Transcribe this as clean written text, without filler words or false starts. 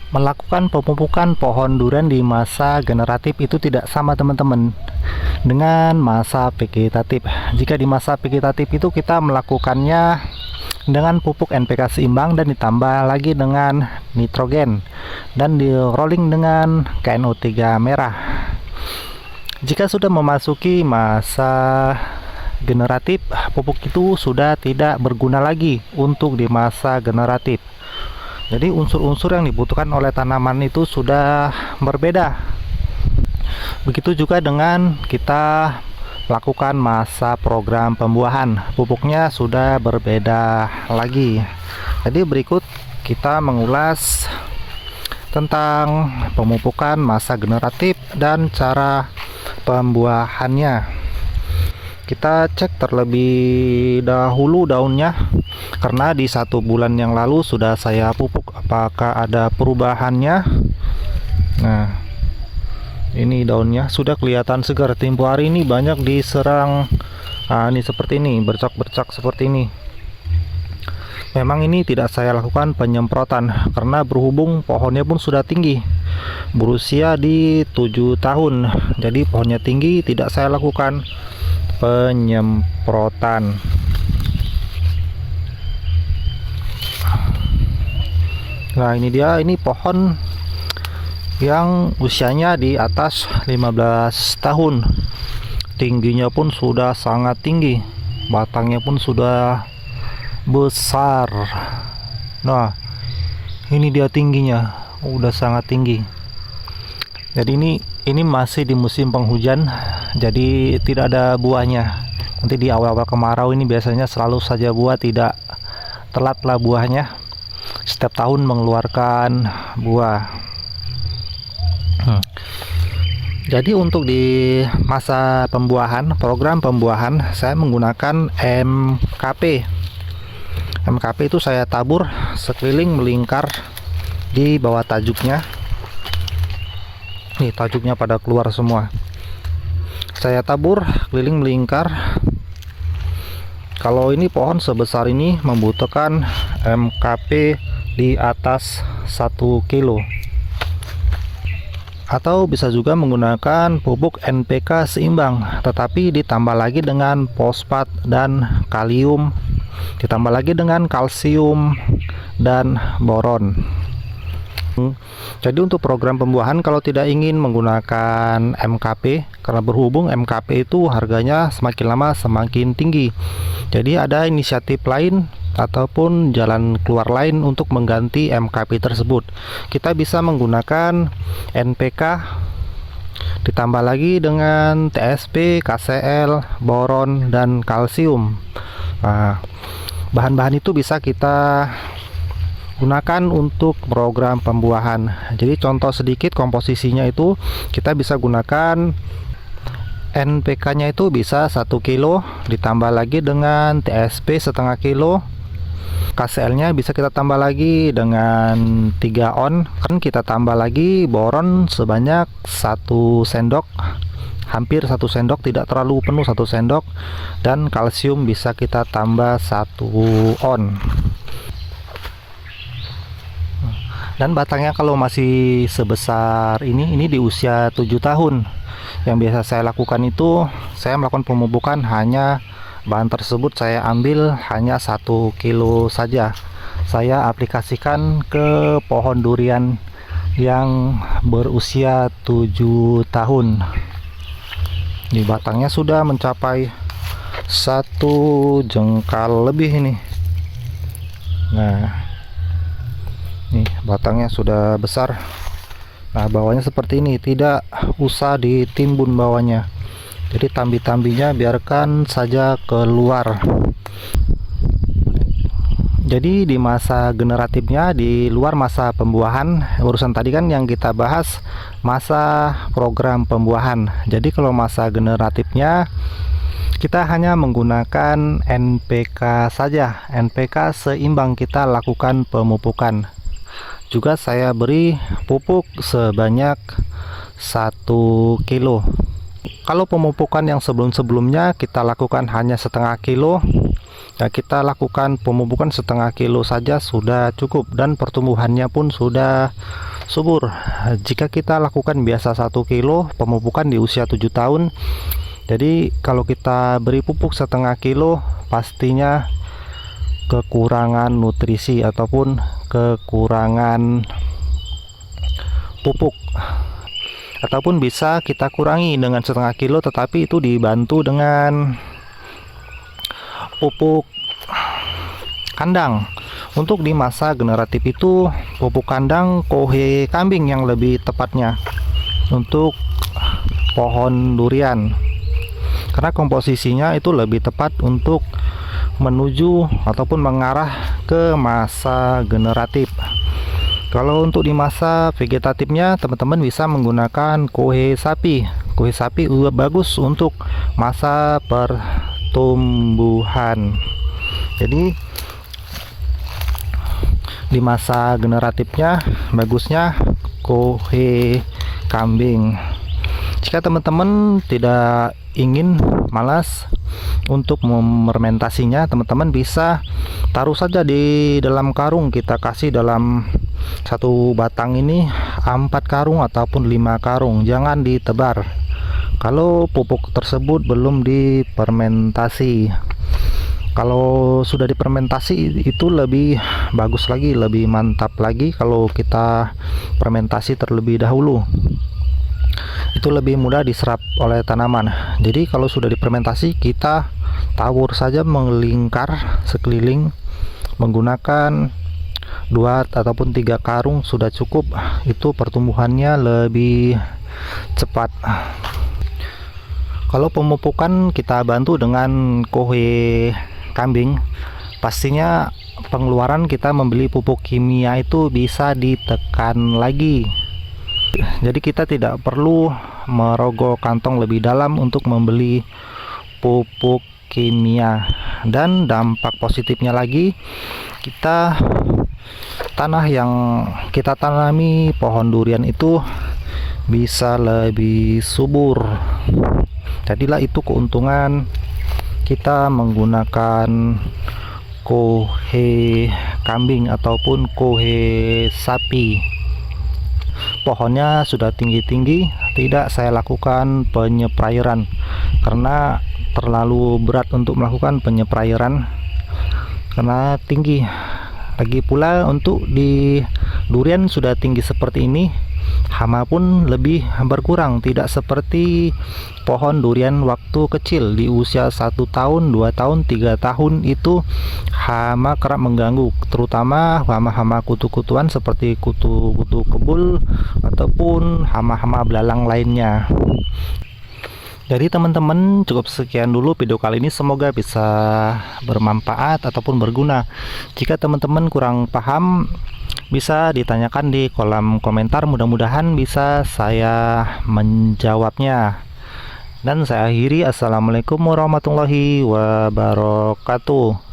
Melakukan pemupukan pohon durian di masa generatif itu tidak sama teman-teman dengan masa vegetatif. Jika di masa vegetatif itu kita melakukannya dengan pupuk NPK seimbang dan ditambah lagi dengan nitrogen dan di rolling dengan KNO3 merah. Jika sudah memasuki masa generatif, pupuk itu sudah tidak berguna lagi untuk di masa generatif. Jadi unsur-unsur yang dibutuhkan oleh tanaman itu sudah berbeda. Begitu juga dengan kita lakukan masa program pembuahan, pupuknya sudah berbeda lagi. Jadi berikut kita mengulas tentang pemupukan masa generatif dan cara pembuahannya. Kita cek terlebih dahulu daunnya, karena di 1 bulan yang lalu sudah saya pupuk. Apakah ada perubahannya? Nah, ini daunnya sudah kelihatan segar. Tempo hari ini banyak diserang ini seperti ini, bercak-bercak seperti ini. Memang ini tidak saya lakukan penyemprotan karena berhubung pohonnya pun sudah tinggi, berusia di 7 tahun. Jadi pohonnya tinggi, tidak saya lakukan penyemprotan. Nah, ini dia, ini pohon yang usianya di atas 15 tahun. Tingginya pun sudah sangat tinggi, batangnya pun sudah besar. Nah, ini dia tingginya, udah sangat tinggi. Jadi ini masih di musim penghujan, jadi tidak ada buahnya. Nanti di awal-awal kemarau ini biasanya selalu saja buah, tidak telatlah buahnya. Setiap tahun mengeluarkan buah. Jadi untuk di masa pembuahan, program pembuahan, saya menggunakan MKP. MKP itu saya tabur sekeliling melingkar di bawah tajuknya. Nih, tajuknya pada keluar semua. Saya tabur keliling melingkar. Kalau ini pohon sebesar ini membutuhkan MKP di atas 1 kilo. Atau bisa juga menggunakan pupuk NPK seimbang, tetapi ditambah lagi dengan fosfat dan kalium, ditambah lagi dengan kalsium dan boron. Jadi untuk program pembuahan, kalau tidak ingin menggunakan MKP, karena berhubung MKP itu harganya semakin lama semakin tinggi, jadi ada inisiatif lain ataupun jalan keluar lain untuk mengganti MKP tersebut. Kita bisa menggunakan NPK ditambah lagi dengan TSP, KCl, boron, dan kalsium. Nah, bahan-bahan itu bisa kita gunakan untuk program pembuahan. Jadi contoh sedikit komposisinya itu, kita bisa gunakan NPK nya itu bisa 1 kilo ditambah lagi dengan TSP setengah kilo, KCl nya bisa kita tambah lagi dengan 3 on, kan kita tambah lagi boron sebanyak 1 sendok, hampir 1 sendok, tidak terlalu penuh 1 sendok, dan kalsium bisa kita tambah 1 on. Dan batangnya kalau masih sebesar ini di usia 7 tahun. Yang biasa saya lakukan itu, saya melakukan pemupukan hanya bahan tersebut saya ambil hanya 1 kilo saja. Saya aplikasikan ke pohon durian yang berusia 7 tahun. Di batangnya sudah mencapai 1 jengkal lebih ini. Nah, nih batangnya sudah besar. Nah, bawahnya seperti ini, tidak usah ditimbun bawahnya. Jadi tambi-tambinya biarkan saja keluar. Jadi di masa generatifnya, di luar masa pembuahan, urusan tadi kan yang kita bahas masa program pembuahan. Jadi kalau masa generatifnya kita hanya menggunakan NPK saja, NPK seimbang, kita lakukan pemupukan. Juga saya beri pupuk sebanyak 1 kilo. Kalau pemupukan yang sebelum-sebelumnya kita lakukan hanya setengah kilo, ya kita lakukan pemupukan setengah kilo saja sudah cukup, dan pertumbuhannya pun sudah subur. Jika kita lakukan biasa 1 kilo pemupukan di usia 7 tahun, jadi kalau kita beri pupuk setengah kilo, pastinya kekurangan nutrisi ataupun kekurangan pupuk, ataupun bisa kita kurangi dengan setengah kilo, tetapi itu dibantu dengan pupuk kandang. Untuk di masa generatif itu pupuk kandang kohe kambing yang lebih tepatnya untuk pohon durian, karena komposisinya itu lebih tepat untuk menuju ataupun mengarah ke masa generatif. Kalau untuk di masa vegetatifnya, teman-teman bisa menggunakan kohe sapi. Kohe sapi juga bagus untuk masa pertumbuhan. Jadi di masa generatifnya bagusnya kohe kambing. Jika teman-teman tidak ingin malas untuk memermentasinya, teman-teman bisa taruh saja di dalam karung. Kita kasih dalam satu batang ini 4 karung ataupun 5 karung, jangan ditebar kalau pupuk tersebut belum difermentasi. Kalau sudah difermentasi itu lebih bagus lagi, lebih mantap lagi kalau kita fermentasi terlebih dahulu. Itu lebih mudah diserap oleh tanaman. Jadi kalau sudah difermentasi, kita tabur saja melingkar sekeliling menggunakan 2 ataupun 3 karung sudah cukup. Itu pertumbuhannya lebih cepat. Kalau pemupukan kita bantu dengan kohe kambing, pastinya pengeluaran kita membeli pupuk kimia itu bisa ditekan lagi. Jadi kita tidak perlu merogoh kantong lebih dalam untuk membeli pupuk kimia. Dan dampak positifnya lagi, kita tanah yang kita tanami pohon durian itu bisa lebih subur. Jadilah itu keuntungan kita menggunakan kohe kambing ataupun kohe sapi. Pohonnya sudah tinggi-tinggi, tidak saya lakukan penyeprairan karena terlalu berat untuk melakukan penyeprairan karena tinggi. Lagi pula untuk di durian sudah tinggi seperti ini, hama pun lebih berkurang, tidak seperti pohon durian waktu kecil di usia 1 tahun, 2 tahun, 3 tahun itu hama kerap mengganggu, terutama hama-hama kutu-kutuan seperti kutu-kutu kebul ataupun hama-hama belalang lainnya. Jadi teman-teman, cukup sekian dulu video kali ini, semoga bisa bermanfaat ataupun berguna. Jika teman-teman kurang paham, bisa ditanyakan di kolom komentar, mudah-mudahan bisa saya menjawabnya. Dan saya akhiri, assalamualaikum warahmatullahi wabarakatuh.